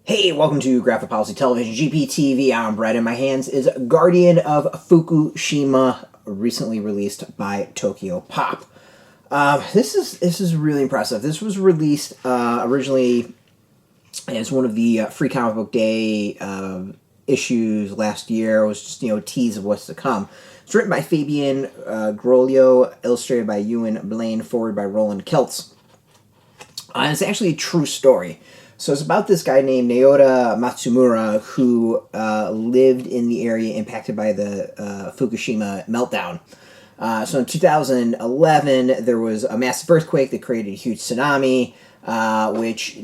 Hey, welcome to Graphic Policy Television, GPTV. I'm Brett. In my hands is Guardian of Fukushima, recently released by Tokyopop. This is really impressive. This was released originally as one of the Free Comic Book Day issues last year. It was just a tease of what's to come. It's written by Fabien, Grolleau, illustrated by Ewen Blain, forward by Roland, Kelts. And it's actually a true story. So it's about this guy named Naoto Matsumura who lived in the area impacted by the Fukushima meltdown. So in 2011, there was a massive earthquake that created a huge tsunami, which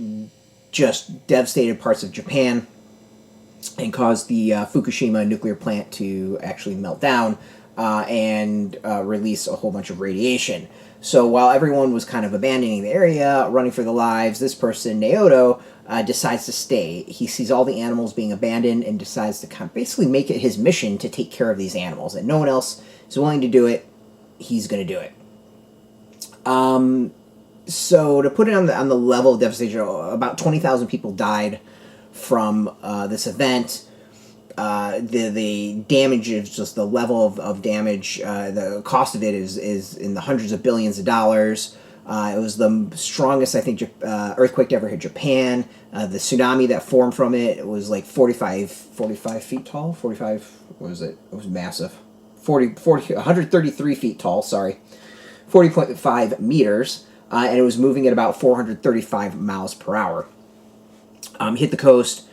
just devastated parts of Japan and caused the Fukushima nuclear plant to actually melt down and release a whole bunch of radiation. So while everyone was kind of abandoning the area, running for their lives, this person, Naoto, decides to stay. He sees all the animals being abandoned and decides to kind of basically make it his mission to take care of these animals. And no one else is willing to do it. He's going to do it. So to put it on the level of devastation, about 20,000 people died from this event. The damage is just the level of damage. The cost of it is in the hundreds of billions of dollars. It was the strongest, I think, earthquake to ever hit Japan. The tsunami that formed from it was like 45 feet tall. 45, what was it? It was massive. 133 feet tall, sorry. 40.5 meters. And it was moving at about 435 miles per hour. Hit the coast,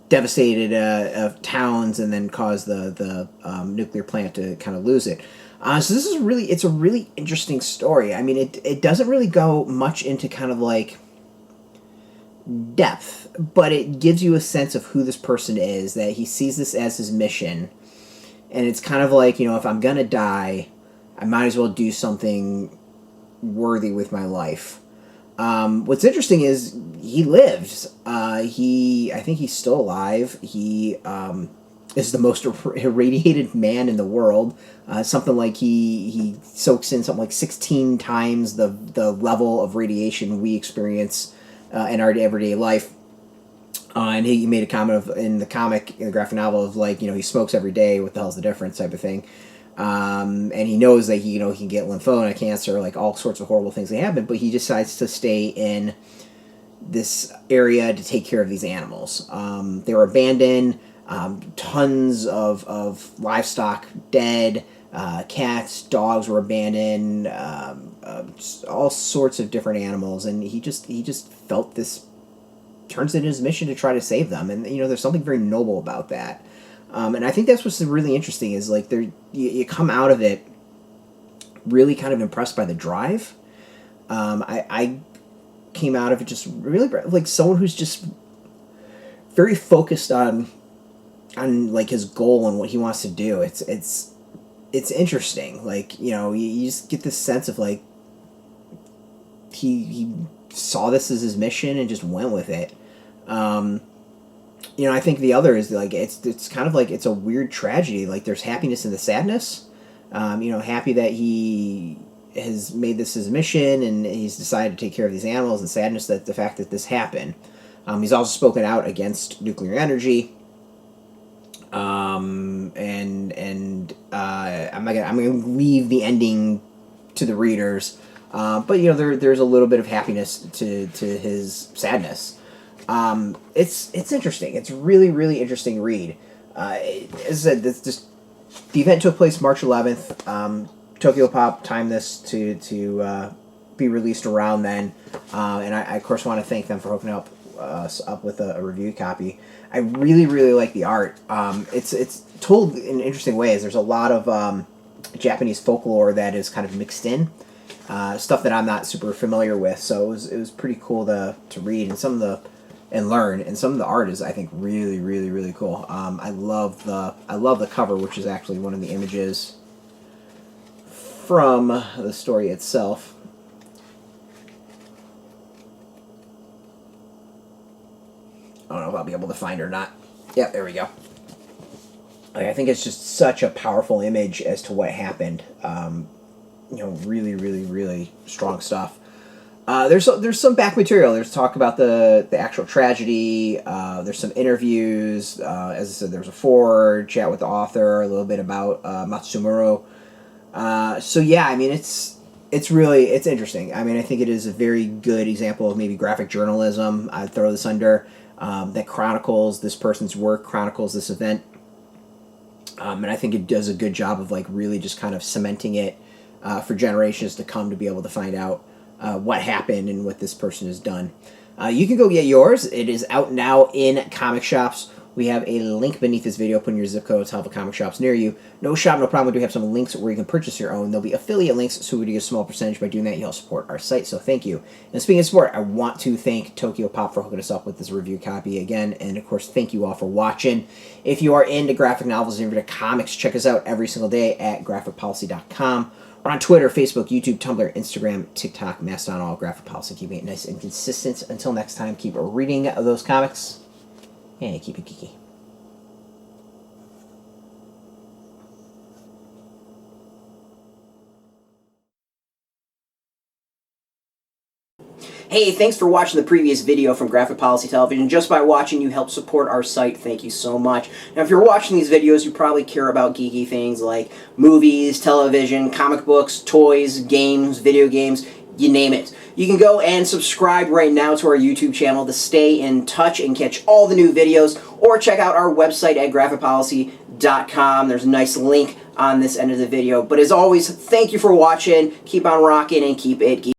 devastated towns, and then caused the nuclear plant to kind of lose it. So this is it's a really interesting story. I mean, it doesn't really go much into kind of like depth, but it gives you a sense of who this person is, that he sees this as his mission, and it's kind of like, if I'm gonna die, I might as well do something worthy with my life. What's interesting is he lives. I think he's still alive. He is the most irradiated man in the world. Something like he soaks in something like 16 times the level of radiation we experience in our everyday life. And he made a comment in the graphic novel of like, he smokes every day. What the hell's the difference? Type of thing. And he knows that he can get lymphoma, cancer, like all sorts of horrible things that happen, but he decides to stay in this area to take care of these animals. They were abandoned, tons of livestock dead, cats, dogs were abandoned, all sorts of different animals, and he just felt this, turns it into his mission to try to save them, and there's something very noble about that. And I think that's what's really interesting is like you come out of it really kind of impressed by the drive. I came out of it just really like someone who's just very focused on like his goal and what he wants to do. It's interesting. Like, you just get this sense of like he saw this as his mission and just went with it. I think the other is like it's kind of like it's a weird tragedy. Like there's happiness in the sadness. Happy that he has made this his mission and he's decided to take care of these animals, and sadness that the fact that this happened. He's also spoken out against nuclear energy. I'm gonna leave the ending to the readers. But there's a little bit of happiness to his sadness. It's interesting. It's really, really interesting read. As I said, the event took place March 11th. Tokyopop timed this to be released around then, and I of course want to thank them for hooking us up with a review copy. I really, really like the art. It's told in interesting ways. There's a lot of Japanese folklore that is kind of mixed in. Stuff that I'm not super familiar with, so it was pretty cool to read, and learn, and some of the art is, I think, really, really, really cool. I love the cover, which is actually one of the images from the story itself. I don't know if I'll be able to find it or not. Yeah, there we go. I think it's just such a powerful image as to what happened. Really, really, really strong stuff. There's some back material. There's talk about the actual tragedy. There's some interviews. As I said, there's a forward chat with the author, a little bit about Matsumura. So yeah, I mean it's interesting. I mean, I think it is a very good example of maybe graphic journalism. I'd throw this under that chronicles this person's work, chronicles this event, and I think it does a good job of like really just kind of cementing it for generations to come to be able to find out what happened and what this person has done. You can go get yours. It is out now in comic shops. We have a link beneath this video. Put in your zip code to help the comic shops near you. No shop, no problem. We do have some links where you can purchase your own. There'll be affiliate links, so we do get a small percentage. By doing that, you help support our site, so thank you. And speaking of support, I want to thank Tokyopop for hooking us up with this review copy again. And, of course, thank you all for watching. If you are into graphic novels and into comics, check us out every single day at graphicpolicy.com. We're on Twitter, Facebook, YouTube, Tumblr, Instagram, TikTok, Mastodon, all graphic policy. Keeping it nice and consistent. Until next time, keep reading those comics. And keep it geeky. Hey, thanks for watching the previous video from Graphic Policy Television. Just by watching, you help support our site. Thank you so much. Now, if you're watching these videos, you probably care about geeky things like movies, television, comic books, toys, games, video games, you name it. You can go and subscribe right now to our YouTube channel to stay in touch and catch all the new videos, or check out our website at graphicpolicy.com. There's a nice link on this end of the video. But as always, thank you for watching. Keep on rocking and keep it geeky.